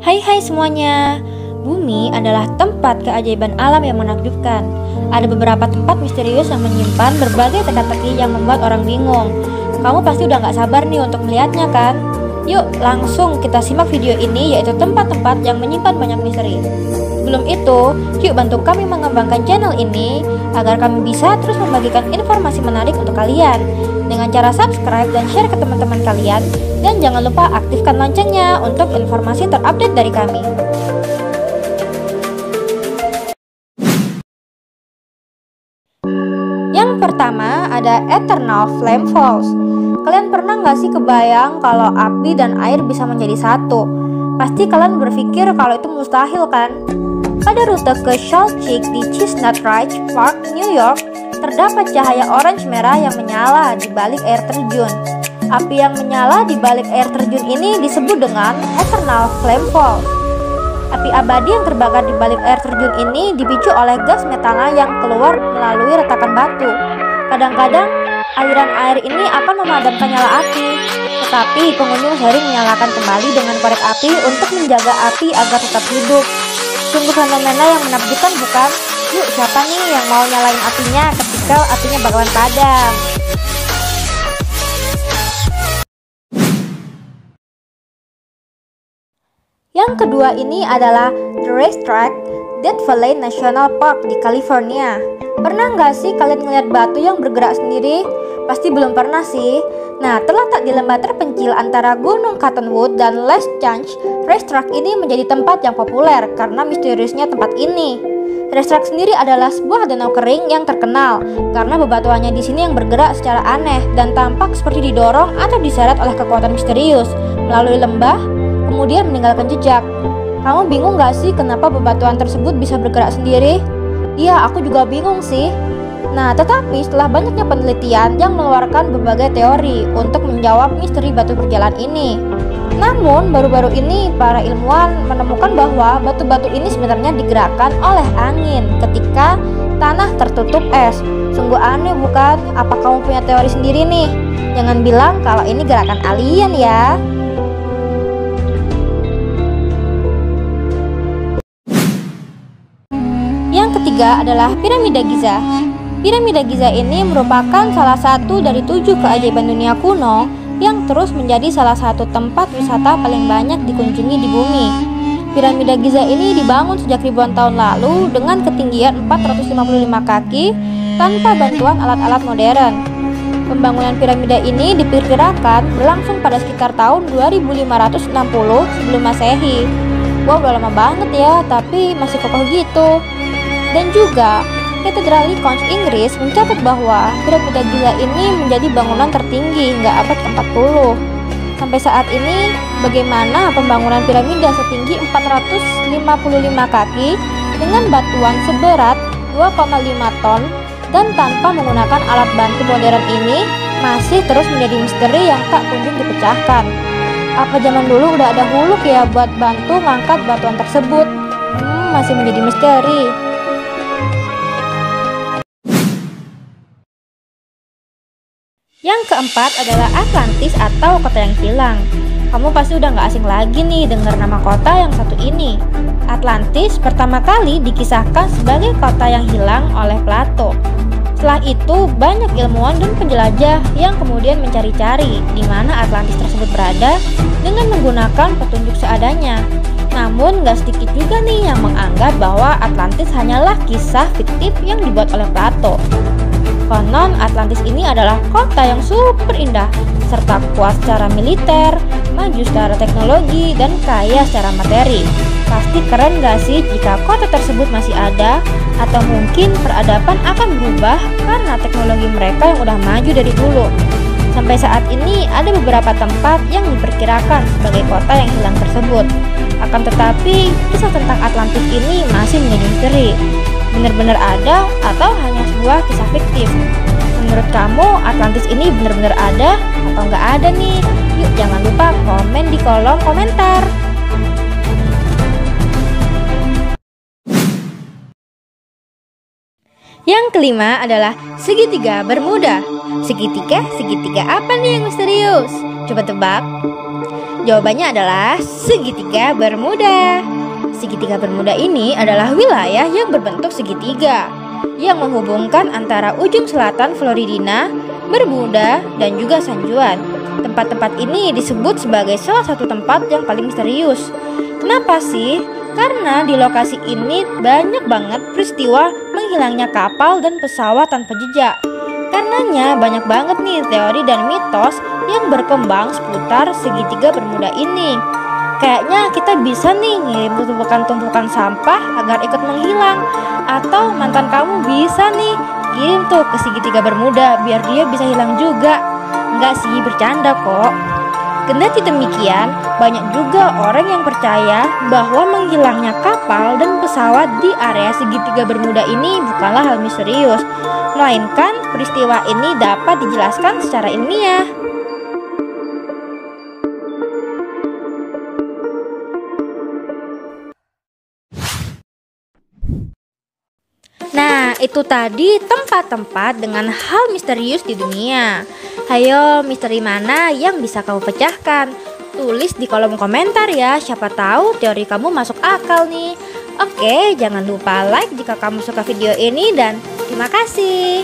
Hai semuanya. Bumi adalah tempat keajaiban alam yang menakjubkan. Ada beberapa tempat misterius yang menyimpan berbagai teka-teki yang membuat orang bingung. Kamu pasti udah gak sabar nih untuk melihatnya kan? Yuk langsung kita simak video ini, yaitu tempat-tempat yang menyimpan banyak misteri. Sebelum itu, yuk bantu kami mengembangkan channel ini agar kami bisa terus membagikan informasi menarik untuk kalian dengan cara subscribe dan share ke teman-teman kalian. Dan jangan lupa aktifkan loncengnya untuk informasi terupdate dari kami. Yang pertama ada Eternal Flame Falls. Kalian pernah gak sih kebayang kalau api dan air bisa menjadi satu? Pasti kalian berpikir kalau itu mustahil kan? Pada rute ke Salt Creek di Chestnut Ridge Park, New York, terdapat cahaya orange merah yang menyala di balik air terjun. Api yang menyala di balik air terjun ini disebut dengan Eternal Flame Falls. Api abadi yang terbakar di balik air terjun ini dipicu oleh gas metana yang keluar melalui retakan batu. Kadang-kadang aliran air ini akan memadamkan nyala api, tetapi pengunjung sering menyalakan kembali dengan korek api untuk menjaga api agar tetap hidup. Sungguh fenomena yang menakjubkan bukan? Yuk, siapa nih yang mau nyalain apinya ketika apinya bakalan padam? Yang kedua ini adalah The Racetrack Death Valley National Park di California. Pernah nggak sih kalian ngeliat batu yang bergerak sendiri? Pasti belum pernah sih. Nah, terletak di lembah terpencil antara Gunung Cottonwood dan Les Change, Racetrack ini menjadi tempat yang populer karena misteriusnya tempat ini. Racetrack sendiri adalah sebuah danau kering yang terkenal karena bebatuannya di sini yang bergerak secara aneh dan tampak seperti didorong atau diseret oleh kekuatan misterius melalui lembah, kemudian meninggalkan jejak. Kamu bingung gak sih kenapa bebatuan tersebut bisa bergerak sendiri? Iya, aku juga bingung sih. Nah, tetapi setelah banyaknya penelitian yang mengeluarkan berbagai teori untuk menjawab misteri batu berjalan ini. Namun, baru-baru ini para ilmuwan menemukan bahwa batu-batu ini sebenarnya digerakkan oleh angin ketika tanah tertutup es. Sungguh aneh bukan? Apa kamu punya teori sendiri nih? Jangan bilang kalau ini gerakan alien ya. Yang ketiga adalah Piramida Giza. Piramida Giza ini merupakan salah satu dari 7 keajaiban dunia kuno yang terus menjadi salah satu tempat wisata paling banyak dikunjungi di bumi. Piramida Giza ini dibangun sejak ribuan tahun lalu dengan ketinggian 455 kaki tanpa bantuan alat-alat modern. Pembangunan piramida ini diperkirakan berlangsung pada sekitar tahun 2560 sebelum Masehi. Wow, udah lama banget ya, tapi masih kokoh gitu. Dan juga, Katedral Lincoln Inggris mencatat bahwa piramida Giza ini menjadi bangunan tertinggi hingga abad ke-40. Sampai saat ini, bagaimana pembangunan piramida setinggi 455 kaki dengan batuan seberat 2,5 ton dan tanpa menggunakan alat bantu modern ini masih terus menjadi misteri yang tak kunjung dipecahkan. Apa zaman dulu udah ada huluk ya buat bantu ngangkat batuan tersebut? Masih menjadi misteri. Yang keempat adalah Atlantis atau kota yang hilang. Kamu pasti udah gak asing lagi nih dengar nama kota yang satu ini. Atlantis pertama kali dikisahkan sebagai kota yang hilang oleh Plato. Setelah itu banyak ilmuwan dan penjelajah yang kemudian mencari-cari di mana Atlantis tersebut berada dengan menggunakan petunjuk seadanya. Namun gak sedikit juga nih yang menganggap bahwa Atlantis hanyalah kisah fiktif yang dibuat oleh Plato. Konon Atlantis ini adalah kota yang super indah, serta kuat secara militer, maju secara teknologi, dan kaya secara materi. Pasti keren gak sih jika kota tersebut masih ada? Atau mungkin peradaban akan berubah karena teknologi mereka yang udah maju dari dulu. Sampai saat ini ada beberapa tempat yang diperkirakan sebagai kota yang hilang tersebut. Akan tetapi, kisah tentang Atlantis ini masih menjadi misteri. Benar-benar ada atau hanya sebuah kisah fiktif? Menurut kamu Atlantis ini benar-benar ada atau nggak ada nih? Yuk jangan lupa komen di kolom komentar. Yang kelima adalah segitiga Bermuda. Segitiga apa nih yang misterius? Coba tebak. Jawabannya adalah segitiga Bermuda. Segitiga Bermuda ini adalah wilayah yang berbentuk segitiga yang menghubungkan antara ujung selatan Florida, Bermuda, dan juga San Juan. Tempat-tempat ini disebut sebagai salah satu tempat yang paling misterius. Kenapa sih? Karena di lokasi ini banyak banget peristiwa menghilangnya kapal dan pesawat tanpa jejak. Karenanya banyak banget nih teori dan mitos yang berkembang seputar segitiga Bermuda ini. Kayaknya kita bisa nih ngirim tumpukan-tumpukan sampah agar ikut menghilang. Atau mantan kamu bisa nih kirim tuh ke segitiga Bermuda biar dia bisa hilang juga. Enggak sih, bercanda kok. Kendati demikian, banyak juga orang yang percaya bahwa menghilangnya kapal dan pesawat di area segitiga Bermuda ini bukanlah hal misterius, melainkan peristiwa ini dapat dijelaskan secara ilmiah. Nah, itu tadi tempat-tempat dengan hal misterius di dunia. Hayo, misteri mana yang bisa kamu pecahkan? Tulis di kolom komentar ya, siapa tahu teori kamu masuk akal nih. Oke, jangan lupa like jika kamu suka video ini dan terima kasih.